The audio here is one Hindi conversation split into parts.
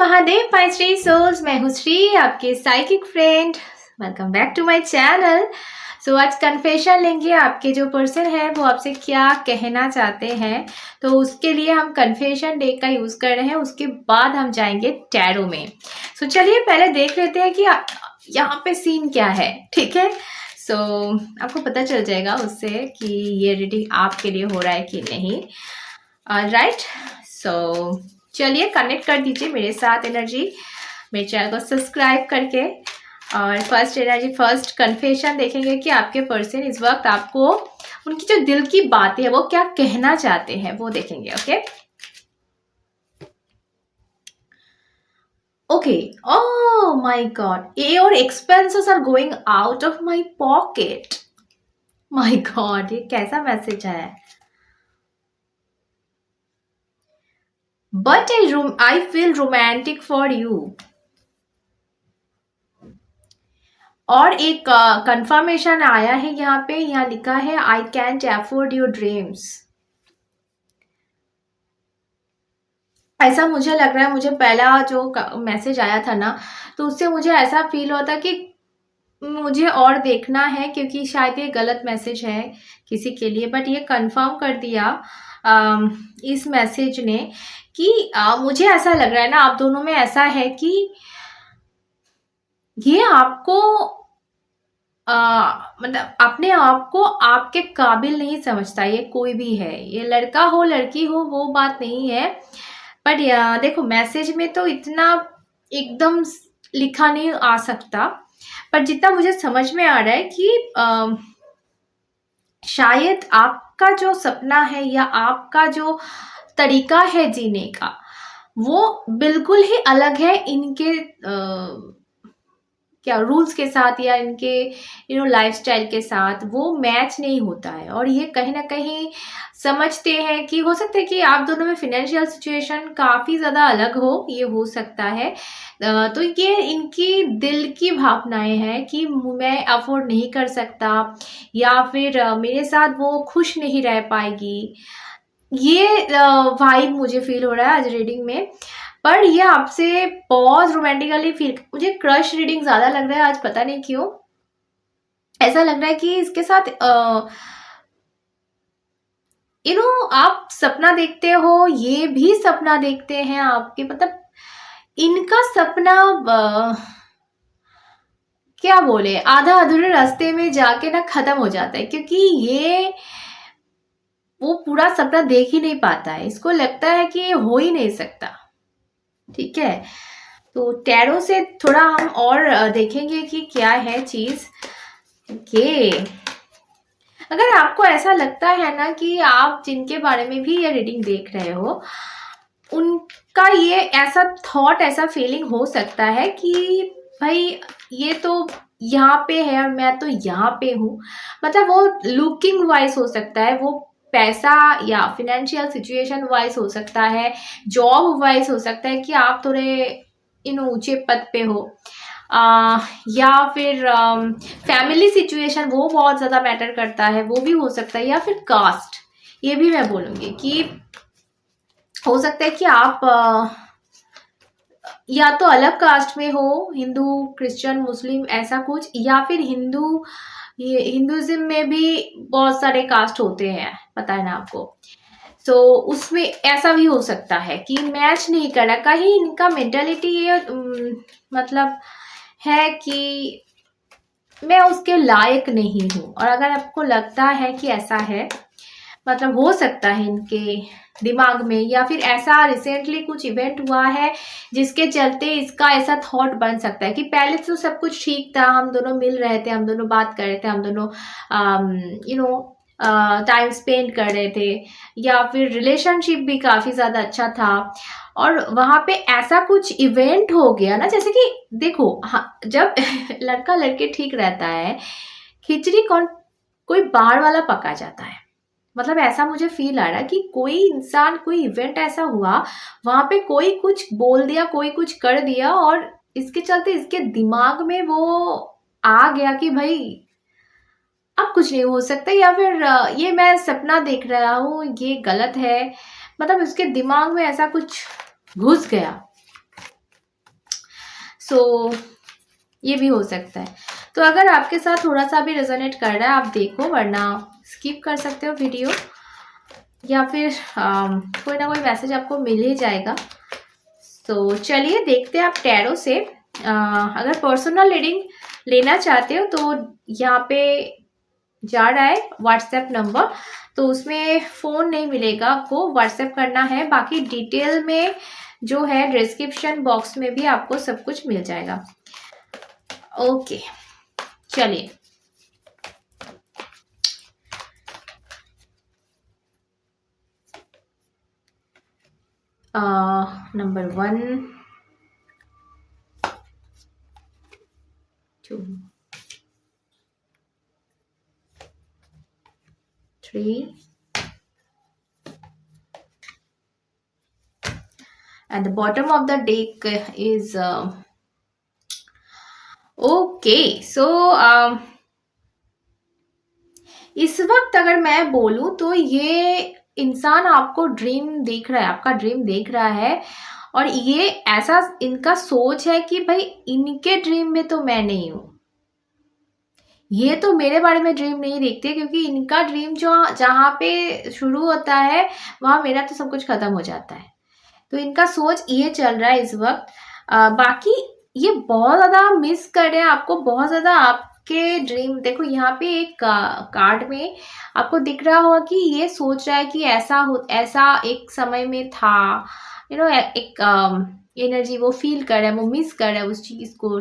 Mahadev my Shri souls. मैं हूँ श्री, आपके psychic friend. Welcome back to my channel. So आज कन्फेशन लेंगे, आपके जो पर्सन है वो आपसे क्या कहना चाहते हैं। तो उसके लिए हम कन्फेशन डेक का यूज़ कर रहे हैं, उसके बाद हम जाएंगे टैरो में। सो चलिए पहले देख लेते हैं कि यहाँ पे सीन क्या है, ठीक है। सो आपको पता चल जाएगा उससे कि ये रीडिंग आपके लिए हो रहा है कि नहीं। राइट, सो चलिए कनेक्ट कर दीजिए मेरे साथ एनर्जी, मेरे चैनल को सब्सक्राइब करके। और फर्स्ट एनर्जी, फर्स्ट कन्फेशन देखेंगे कि आपके पर्सन इस वक्त आपको उनकी जो दिल की बातें है वो क्या कहना चाहते हैं, वो देखेंगे। Okay, oh my God, your expenses are going out of my pocket. My God, ये कैसा मैसेज है। But I feel romantic for you. और एक कंफर्मेशन आया है यहाँ पे, यहाँ लिखा है I can't afford your dreams. ऐसा मुझे लग रहा है, मुझे पहला जो मैसेज आया था ना, तो उससे मुझे ऐसा फील होता कि मुझे और देखना है, क्योंकि शायद ये गलत मैसेज है किसी के लिए। बट ये कंफर्म कर दिया इस मैसेज ने कि मुझे ऐसा लग रहा है ना, आप दोनों में ऐसा है कि ये आपको मतलब अपने आप को आपके काबिल नहीं समझता। ये कोई भी है, ये लड़का हो लड़की हो, वो बात नहीं है। बट देखो मैसेज में तो इतना एकदम लिखा नहीं आ सकता, पर जितना मुझे समझ में आ रहा है कि शायद आपका जो सपना है या आपका जो तरीका है जीने का, वो बिल्कुल ही अलग है इनके क्या रूल्स के साथ या इनके लाइफस्टाइल के साथ। वो मैच नहीं होता है। और ये कहीं ना कहीं समझते हैं कि हो सकता है कि आप दोनों में फिनेंशियल सिचुएशन काफ़ी ज़्यादा अलग हो, ये हो सकता है। तो ये इनकी दिल की भावनाएं हैं कि मैं अफोर्ड नहीं कर सकता, या फिर मेरे साथ वो खुश नहीं रह पाएगी। ये वाइब मुझे फील हो रहा है आज रीडिंग में। पर ये आपसे बहुत रोमांटिकली फील, मुझे क्रश रीडिंग ज़्यादा लग रहा है आज, पता नहीं क्यों। ऐसा लग रहा है कि इसके साथ आप सपना देखते हो, ये भी सपना देखते हैं आपके, मतलब इनका सपना क्या बोले, आधा अधूरे रास्ते में जाके ना खत्म हो जाता है, क्योंकि ये वो पूरा सपना देख ही नहीं पाता है। इसको लगता है कि ये हो ही नहीं सकता, ठीक है। तो टैरो से थोड़ा हम और देखेंगे कि क्या है चीज। ओके, अगर आपको ऐसा लगता है ना कि आप जिनके बारे में भी ये रीडिंग देख रहे हो, उनका ये ऐसा थॉट, ऐसा फीलिंग हो सकता है कि भाई ये तो यहाँ पे है और मैं तो यहाँ पे हूँ। मतलब वो लुकिंग वाइज हो सकता है, वो पैसा या फिनेंशियल सिचुएशन वाइज हो सकता है, जॉब वाइज हो सकता है कि आप थोड़े ऊंचे पद पे हो, या फिर फैमिली सिचुएशन, वो बहुत ज़्यादा मैटर करता है, वो भी हो सकता है। या फिर कास्ट, ये भी मैं बोलूँगी कि हो सकता है कि आप या तो अलग कास्ट में हो, हिंदू क्रिश्चियन मुस्लिम ऐसा कुछ, या फिर हिंदुइज्म में भी बहुत सारे कास्ट होते हैं, पता है ना आपको। तो उसमें ऐसा भी हो सकता है कि मैच नहीं कर रहा, कहीं इनका मेंटालिटी ये मतलब है कि मैं उसके लायक नहीं हूँ। और अगर आपको लगता है कि ऐसा है, मतलब हो सकता है इनके दिमाग में, या फिर ऐसा रिसेंटली कुछ इवेंट हुआ है जिसके चलते इसका ऐसा थॉट बन सकता है कि पहले तो सब कुछ ठीक था, हम दोनों मिल रहे थे, हम दोनों बात कर रहे थे, हम दोनों टाइम स्पेंड कर रहे थे, या फिर रिलेशनशिप भी काफ़ी ज़्यादा अच्छा था। और वहाँ पे ऐसा कुछ इवेंट हो गया ना, जैसे कि देखो, हाँ, जब लड़का लड़के ठीक रहता है, खिचड़ी कोई बाहर वाला पका जाता है। मतलब ऐसा मुझे फील आ रहा है कि कोई इंसान, कोई इवेंट ऐसा हुआ, वहां पे कोई कुछ बोल दिया, कोई कुछ कर दिया, और इसके चलते इसके दिमाग में वो आ गया कि भाई अब कुछ नहीं हो सकता, या फिर ये मैं सपना देख रहा हूँ, ये गलत है। मतलब उसके दिमाग में ऐसा कुछ घुस गया। सो ये भी हो सकता है। तो अगर आपके साथ थोड़ा सा भी रेजोनेट कर रहा है आप देखो, वरना स्किप कर सकते हो वीडियो, या फिर कोई ना कोई मैसेज आपको मिल ही जाएगा। तो चलिए देखते हैं आप टैरो से। अगर पर्सनल रीडिंग लेना चाहते हो तो यहाँ पे जा रहा है व्हाट्सएप नंबर, तो उसमें फ़ोन नहीं मिलेगा, आपको व्हाट्सएप करना है। बाकी डिटेल में जो है डिस्क्रिप्शन बॉक्स में भी आपको सब कुछ मिल जाएगा। ओके चलिए। Number 1 2 3 and the bottom of the deck is okay. So इस वक्त अगर मैं बोलूं तो ये इंसान आपको ड्रीम देख रहा है, आपका ड्रीम देख रहा है, और ये ऐसा इनका सोच है कि भाई इनके ड्रीम में तो मैं नहीं हूं, ये तो मेरे बारे में ड्रीम नहीं देखते, क्योंकि इनका ड्रीम जो जहाँ पे शुरू होता है वहां मेरा तो सब कुछ खत्म हो जाता है। तो इनका सोच ये चल रहा है इस वक्त। बाकी ये बहुत ज्यादा मिस कर रहे हैं आपको, बहुत ज्यादा आपके ड्रीम। देखो यहाँ पे एक कार्ड में आपको दिख रहा होगा कि ये सोच रहा है कि ऐसा एक समय में था, एक एनर्जी वो फील कर रहा है, वो मिस कर रहा है उस चीज को।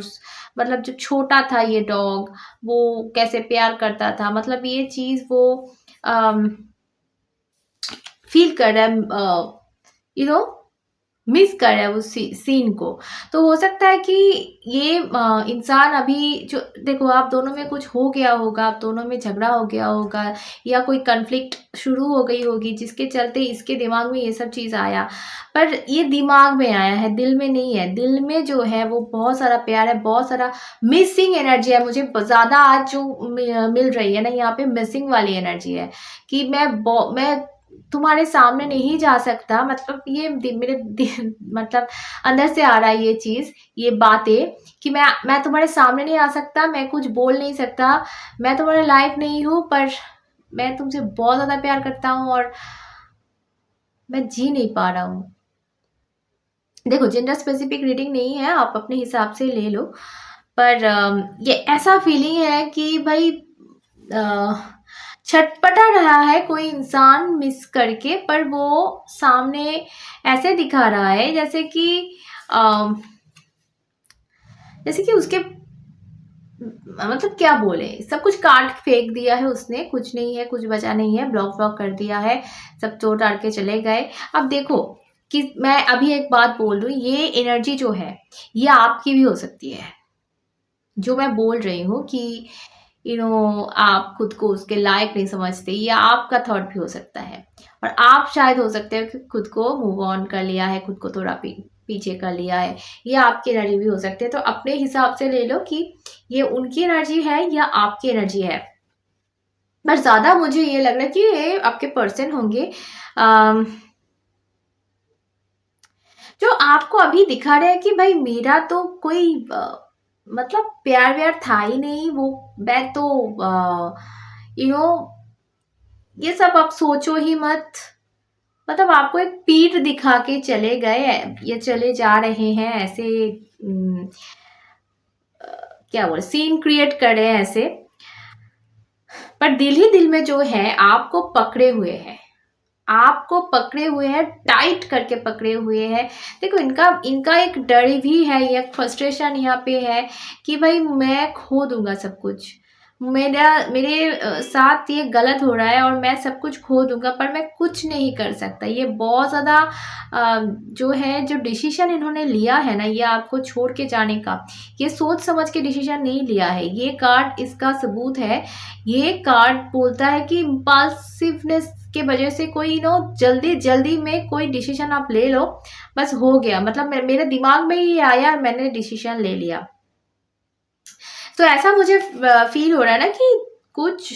मतलब जब छोटा था ये डॉग, वो कैसे प्यार करता था, मतलब ये चीज वो फील कर रहा है, मिस कर रहा है उस सीन को। तो हो सकता है कि ये इंसान अभी जो, देखो आप दोनों में कुछ हो गया होगा, आप दोनों में झगड़ा हो गया होगा, या कोई कन्फ्लिक्ट शुरू हो गई होगी जिसके चलते इसके दिमाग में ये सब चीज़ आया। पर ये दिमाग में आया है, दिल में नहीं है। दिल में जो है वो बहुत सारा प्यार है, बहुत सारा मिसिंग एनर्जी है। मुझे ज़्यादा आज जो मिल रही है ना, यहाँ पे मिसिंग वाली एनर्जी है कि मैं तुम्हारे सामने नहीं जा सकता। मतलब ये मतलब अंदर से आ रहा है ये चीज, ये बातें कि मैं तुम्हारे सामने नहीं आ सकता, मैं कुछ बोल नहीं सकता, मैं तुम्हारे लायक नहीं हूँ, पर मैं तुमसे बहुत ज्यादा प्यार करता हूँ और मैं जी नहीं पा रहा हूँ। देखो जेंडर स्पेसिफिक रीडिंग नहीं है, आप अपने हिसाब से ले लो, पर ये ऐसा फीलिंग है कि भाई छटपटा रहा है कोई इंसान मिस करके, पर वो सामने ऐसे दिखा रहा है जैसे कि उसके मतलब क्या बोले, सब कुछ काट फेंक दिया है उसने, कुछ नहीं है, कुछ बचा नहीं है, ब्लॉक कर दिया है, सब तोड़ ताड़ के चले गए। अब देखो कि मैं अभी एक बात बोल रही हूँ, ये एनर्जी जो है ये आपकी भी हो सकती है, जो मैं बोल रही हूँ कि आप खुद को उसके लायक नहीं समझते, या आपका थॉट भी हो सकता है। और आप शायद हो सकते हो कि खुद को मूव ऑन कर लिया है, खुद को थोड़ा पीछे कर लिया है, ये आपकी एनर्जी भी हो सकती है। तो अपने हिसाब से ले लो कि ये उनकी एनर्जी है या आपकी एनर्जी है। पर ज्यादा मुझे ये लग रहा है कि ये आपके पर्सन होंगे जो आपको अभी दिखा रहे हैं कि भाई मेरा तो कोई मतलब प्यार व्यार था ही नहीं, वो मैं तो यू नो ये सब आप सोचो ही मत। मतलब आपको एक पीठ दिखा के चले गए, ये चले जा रहे हैं ऐसे, क्या बोले, सीन क्रिएट कर रहे हैं ऐसे। पर दिल ही दिल में जो है आपको पकड़े हुए हैं, आपको पकड़े हुए हैं, टाइट करके पकड़े हुए हैं। देखो इनका एक डर भी है, ये फ्रस्ट्रेशन यहाँ पे है कि भाई मैं खो दूंगा सब कुछ, मेरे साथ ये गलत हो रहा है और मैं सब कुछ खो दूंगा, पर मैं कुछ नहीं कर सकता। ये बहुत ज़्यादा जो है, जो डिसीजन इन्होंने लिया है ना, ये आपको छोड़ के जाने का, ये सोच समझ के डिसीजन नहीं लिया है। ये कार्ड इसका सबूत है। ये कार्ड बोलता है कि इम्पल्सिवनेस के वजह से कोई जल्दी जल्दी में कोई डिसीजन आप ले लो, बस हो गया, मतलब मेरे दिमाग में ही आया, मैंने डिसीजन ले लिया। तो ऐसा मुझे फील हो रहा है ना कि कुछ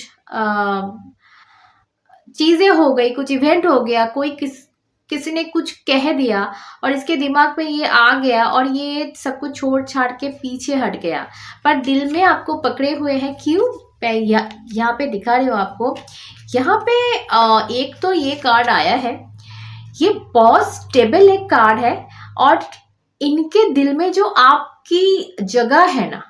चीजें हो गई, कुछ इवेंट हो गया, कोई किसी ने कुछ कह दिया और इसके दिमाग में ये आ गया और ये सब कुछ छोड़ छाड़ के पीछे हट गया, पर दिल में आपको पकड़े हुए हैं। क्यों? मैं यहाँ पे दिखा रही हूँ आपको। यहाँ पे एक तो ये कार्ड आया है, ये बहुत स्टेबल एक कार्ड है और इनके दिल में जो आपकी जगह है ना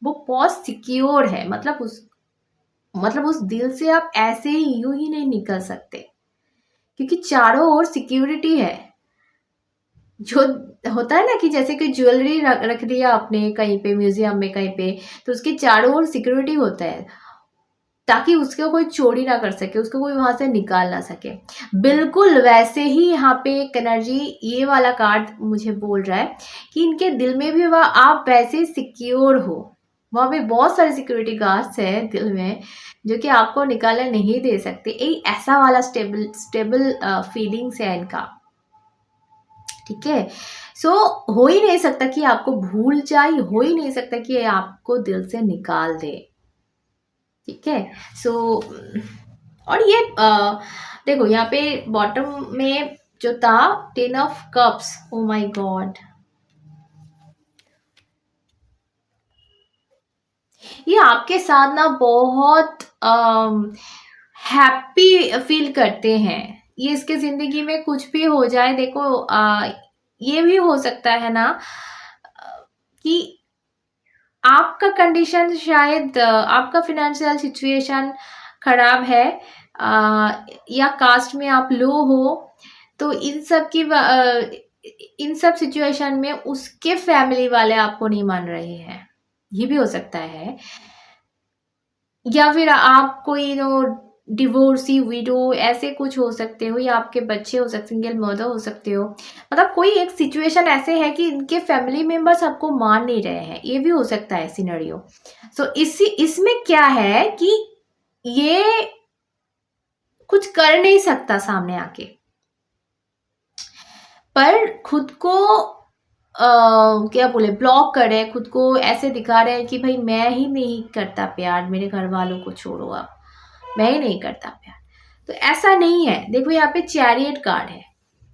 वो बहुत सिक्योर है। मतलब उस दिल से आप ऐसे ही यूं ही नहीं निकल सकते, क्योंकि चारों ओर सिक्योरिटी है। जो होता है ना कि जैसे कि ज्वेलरी रख दिया आपने कहीं पे म्यूजियम में कहीं पे, तो उसके चारों ओर सिक्योरिटी होता है ताकि उसको कोई चोरी ना कर सके, उसको कोई वहां से निकाल ना सके। बिल्कुल वैसे ही यहाँ पे एक एनर्जी ये वाला कार्ड मुझे बोल रहा है कि इनके दिल में भी वह आप वैसे सिक्योर हो। वहां पे बहुत सारे सिक्योरिटी गार्ड्स है दिल में जो कि आपको निकालने नहीं दे सकते। यही ऐसा वाला स्टेबल फीलिंग्स है इनका। ठीक है, सो हो ही नहीं सकता कि आपको भूल जाए, हो ही नहीं सकता कि आपको दिल से निकाल दे। ठीक है, सो और ये देखो यहाँ पे बॉटम में जो था 10 of cups, oh my God, ये आपके साथ ना बहुत हैप्पी फील करते हैं। ये इसके जिंदगी में कुछ भी हो जाए, देखो ये भी हो सकता है ना कि आपका कंडीशन शायद आपका फाइनेंशियल सिचुएशन खराब है या कास्ट में आप लो हो, तो इन सब सिचुएशन में उसके फैमिली वाले आपको नहीं मान रहे हैं, ये भी हो सकता है। या फिर आप कोई डिवोर्सी विडो ऐसे कुछ हो सकते हो, या आपके बच्चे हो सकते, सिंगल मदर हो सकते हो। मतलब कोई एक सिचुएशन ऐसे है कि इनके फैमिली मेंबर्स आपको मान नहीं रहे हैं, ये भी हो सकता है सिनेरियो। सो इसमें क्या है कि ये कुछ कर नहीं सकता सामने आके, पर खुद को क्या बोले ब्लॉक कर रहे हैं, खुद को ऐसे दिखा रहे हैं कि भाई मैं ही नहीं करता प्यार, मेरे घर वालों को छोड़ो, आप मैं ही नहीं करता प्यार। तो ऐसा नहीं है। देखो यहाँ पे चैरियट कार्ड है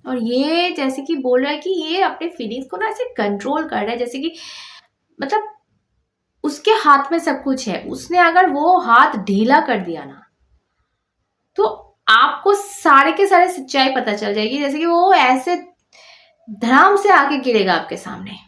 और ये जैसे कि बोल रहा है कि ये अपने फीलिंग्स को ना ऐसे कंट्रोल कर रहा है, जैसे कि मतलब उसके हाथ में सब कुछ है। उसने अगर वो हाथ ढीला कर दिया ना तो आपको सारे के सारे सच्चाई पता चल जाएगी, जैसे कि वो ऐसे धड़ाम से आके गिरेगा आपके सामने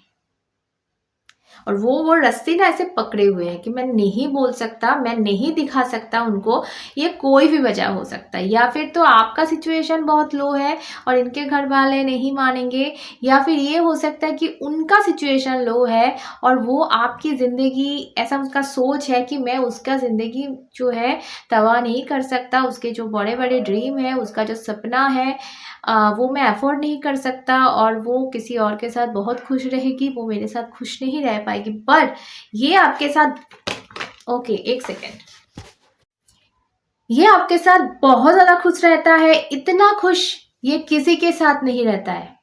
और वो रस्सी ना ऐसे पकड़े हुए है कि मैं नहीं बोल सकता, मैं नहीं दिखा सकता उनको। ये कोई भी वजह हो सकता है, या फिर तो आपका सिचुएशन बहुत लो है और इनके घर वाले नहीं मानेंगे, या फिर ये हो सकता है कि उनका सिचुएशन लो है और वो आपकी ज़िंदगी, ऐसा उसका सोच है कि मैं उसका ज़िंदगी जो है तबाह नहीं कर सकता, उसके जो बड़े बड़े ड्रीम है, उसका जो सपना है वो मैं अफोर्ड नहीं कर सकता और वो किसी और के साथ बहुत खुश रहेगी, वो मेरे साथ खुश नहीं रह पाएगी। पर ये आपके साथ ओके एक सेकेंड, ये आपके साथ बहुत ज्यादा खुश रहता है, इतना खुश ये किसी के साथ नहीं रहता है।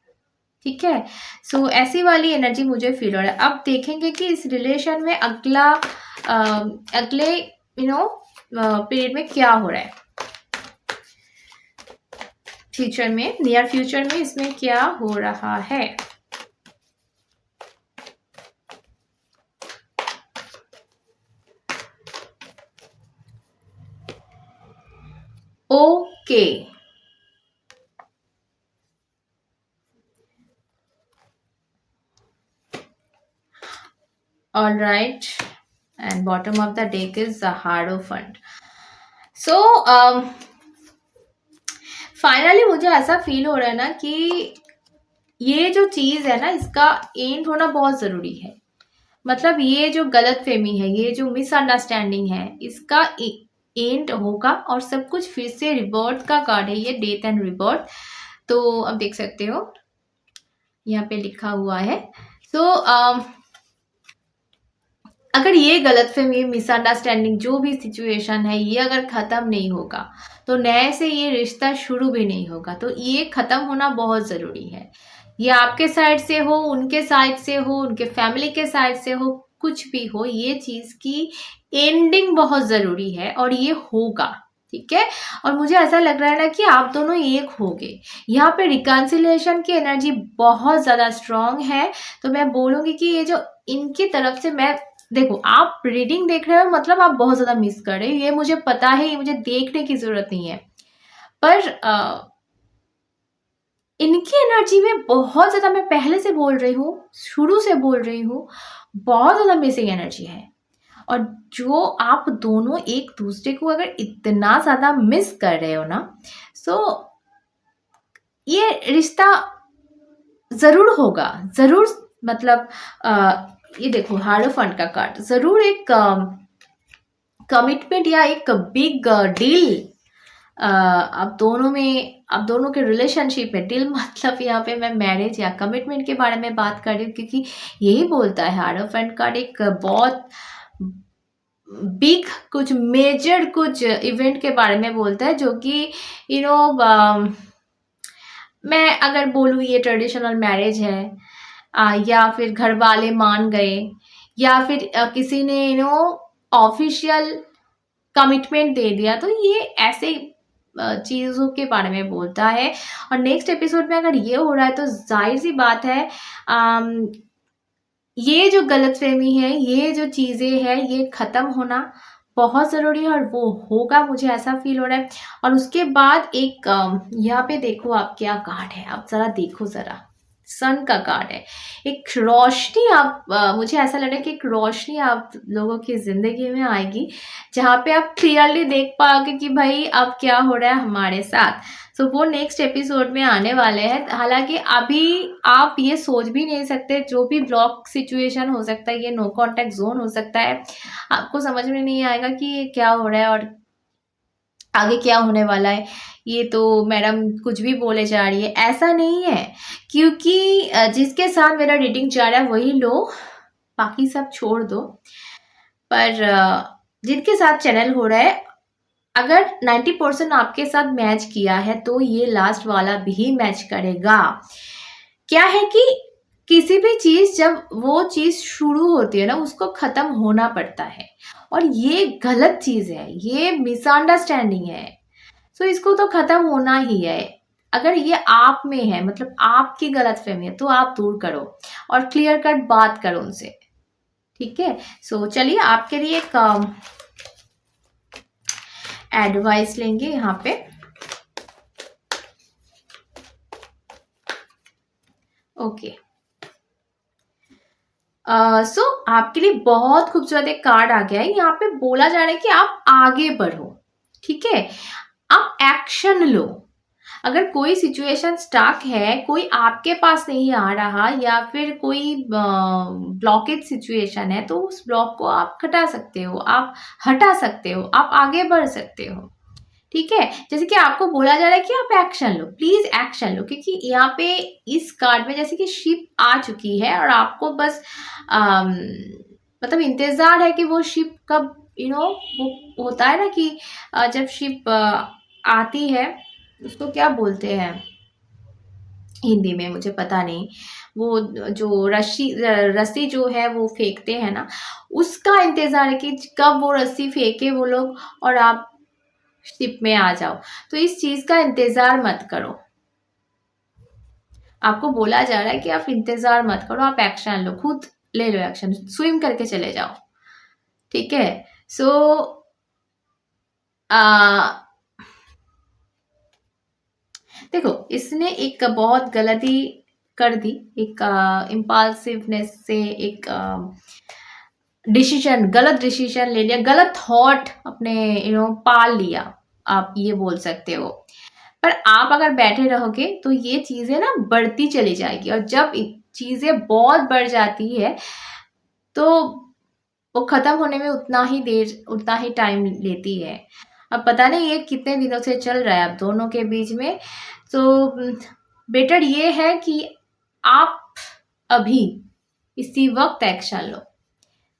ठीक है, सो ऐसी वाली एनर्जी मुझे फील हो रहा है। अब देखेंगे कि इस रिलेशन में अगले पीरियड में क्या हो रहा है, फ्यूचर में, नियर फ्यूचर में इसमें क्या हो रहा है। Okay all right, and bottom of the deck is the Hierophant. So finally मुझे ऐसा फील हो रहा है ना कि ये जो चीज है ना इसका एंड होना बहुत जरूरी है। मतलब ये जो गलत फहमी है, ये जो मिसअंडरस्टैंडिंग है, इसका एंड होगा और सब कुछ फिर से रिबर्थ का कार्ड है ये, डेथ एंड रिबर्थ। तो अब देख सकते हो यहाँ पे लिखा हुआ है। सो अगर ये गलतफहमी, मिसअंडरस्टैंडिंग, जो भी सिचुएशन है, ये अगर खत्म नहीं होगा तो नए से ये रिश्ता शुरू भी नहीं होगा। तो ये खत्म होना बहुत जरूरी है। ये आपके साइड से हो, उनके साइड से हो, उनके फैमिली के साइड से हो, कुछ भी हो, ये चीज की एंडिंग बहुत जरूरी है और ये होगा। ठीक है। और मुझे ऐसा लग रहा है ना कि आप दोनों एक हो गए। यहाँ पे रिकन्सिलिएशन की एनर्जी बहुत ज़्यादा स्ट्रांग है। तो मैं बोलूँगी कि ये जो इनकी तरफ से, मैं देखो आप रीडिंग देख रहे हो मतलब आप बहुत ज़्यादा मिस कर रहे हो, ये मुझे पता है, ये मुझे देखने की ज़रूरत नहीं है। पर इनकी एनर्जी में बहुत ज़्यादा, मैं पहले से बोल रही हूँ, शुरू से बोल रही हूँ, बहुत ज़्यादा मिसिंग एनर्जी है। और जो आप दोनों एक दूसरे को अगर इतना ज़्यादा मिस कर रहे हो ना, सो ये रिश्ता ज़रूर होगा, ज़रूर। मतलब ये देखो हारोफंट का कार्ड, ज़रूर एक कमिटमेंट या एक बिग डील आप दोनों के रिलेशनशिप में, डील मतलब यहाँ पे मैं मैरिज या कमिटमेंट के बारे में बात कर रही हूँ, क्योंकि यही बोलता है हारोफेंट कार्ड, एक बहुत बिग कुछ मेजर कुछ इवेंट के बारे में बोलता है, जो कि यू नो मैं अगर बोलूँ ये ट्रेडिशनल मैरिज है, या फिर घर वाले मान गए, या फिर किसी ने ऑफिशियल कमिटमेंट दे दिया, तो ये ऐसे चीज़ों के बारे में बोलता है। और नेक्स्ट एपिसोड में अगर ये हो रहा है तो जाहिर सी बात है, ये जो गलतफहमी है, ये जो चीज़ें हैं, ये ख़त्म होना बहुत ज़रूरी है, और वो होगा, मुझे ऐसा फील हो रहा है। और उसके बाद एक यहाँ पे देखो आप क्या कार्ड है, आप ज़रा देखो, ज़रा सन का कार्ड है। एक रोशनी, आप मुझे ऐसा लग रहा है कि एक रोशनी आप लोगों की ज़िंदगी में आएगी, जहाँ पे आप क्लियरली देख पाओगे कि भाई अब क्या हो रहा है हमारे साथ। सो वो नेक्स्ट एपिसोड में आने वाले हैं। हालांकि अभी आप ये सोच भी नहीं सकते, जो भी ब्लॉक सिचुएशन हो सकता है, ये नो कांटेक्ट जोन हो सकता है, आपको समझ में नहीं आएगा कि ये क्या हो रहा है और आगे क्या होने वाला है। ये तो मैडम कुछ भी बोले जा रही है, ऐसा नहीं है, क्योंकि जिसके साथ मेरा रीडिंग जा रहा है वही लो, बाकी सब छोड़ दो। पर जिनके साथ चैनल हो रहा है, अगर 90% आपके साथ मैच किया है तो ये लास्ट वाला भी मैच करेगा। क्या है कि किसी भी चीज, जब वो चीज शुरू होती है ना, उसको खत्म होना पड़ता है, और ये गलत चीज है, ये मिसअंडरस्टैंडिंग है। सो इसको तो खत्म होना ही है। अगर ये आप में है, मतलब आपकी गलतफहमी है, तो आप दूर करो और क्लियर कट बात करो उनसे, ठीक है। सो चलिए आपके लिए एक एडवाइस लेंगे यहाँ पे। ओके, सो आपके लिए बहुत खूबसूरत एक कार्ड आ गया है। यहाँ पे बोला जा रहा है कि आप आगे बढ़ो, ठीक है, आप एक्शन लो। अगर कोई सिचुएशन स्टक है, कोई आपके पास नहीं आ रहा, या फिर कोई ब्लॉकेज सिचुएशन है, तो उस ब्लॉक को आप हटा सकते हो, आप हटा सकते हो, आप आगे बढ़ सकते हो, ठीक है। जैसे कि आपको बोला जा रहा है कि आप एक्शन लो, प्लीज एक्शन लो, क्योंकि यहाँ पे इस कार्ड में जैसे कि शिप आ चुकी है, और आपको बस मतलब इंतजार है कि वो शिप कब वो होता है ना कि जब शिप आती है, उसको क्या बोलते हैं हिंदी में, मुझे पता नहीं, वो जो रस्सी रस्सी जो है वो फेंकते हैं ना, उसका इंतजार है कि कब वो रस्सी फेंके वो लोग और आप शिप में आ जाओ। तो इस चीज का इंतजार मत करो, आपको बोला जा रहा है कि आप इंतजार मत करो, आप एक्शन लो, खुद ले लो एक्शन, स्विम करके चले जाओ, ठीक है। सो देखो, इसने एक बहुत गलती कर दी, एक इम्पल्सिवनेस से एक डिसीजन, गलत डिसीजन ले लिया, गलत थॉट अपने पाल लिया, आप ये बोल सकते हो। पर आप अगर बैठे रहोगे तो ये चीजें ना बढ़ती चली जाएगी, और जब चीजें बहुत बढ़ जाती है तो वो खत्म होने में उतना ही टाइम लेती है। अब पता नहीं ये कितने दिनों से चल रहा है अब दोनों के बीच में। तो बेटर ये है कि आप अभी इसी वक्त एक्शन लो,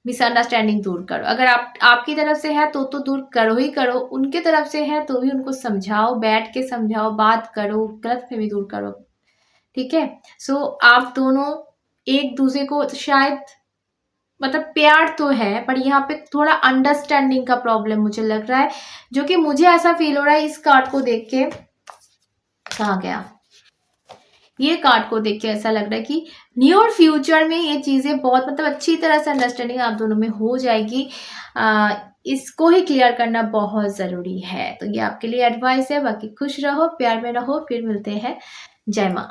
मिसअंडरस्टैंडिंग दूर करो। अगर आपकी तरफ से है तो दूर करो ही करो, उनके तरफ से है तो भी उनको समझाओ, बैठ के समझाओ, बात करो, गलतफहमी दूर करो, ठीक है। सो आप दोनों एक दूसरे को शायद मतलब प्यार तो है, पर यहाँ पे थोड़ा अंडरस्टैंडिंग का प्रॉब्लम मुझे लग रहा है, जो कि मुझे ऐसा फील हो रहा है इस कार्ड को देख के। कहाँ गया? ये कार्ड को देख के ऐसा लग रहा है कि नियर फ्यूचर में ये चीजें बहुत मतलब अच्छी तरह से अंडरस्टैंडिंग आप दोनों में हो जाएगी। इसको ही क्लियर करना बहुत जरूरी है। तो ये आपके लिए एडवाइस है। बाकी खुश रहो, प्यार में रहो, फिर मिलते हैं। जय माँ।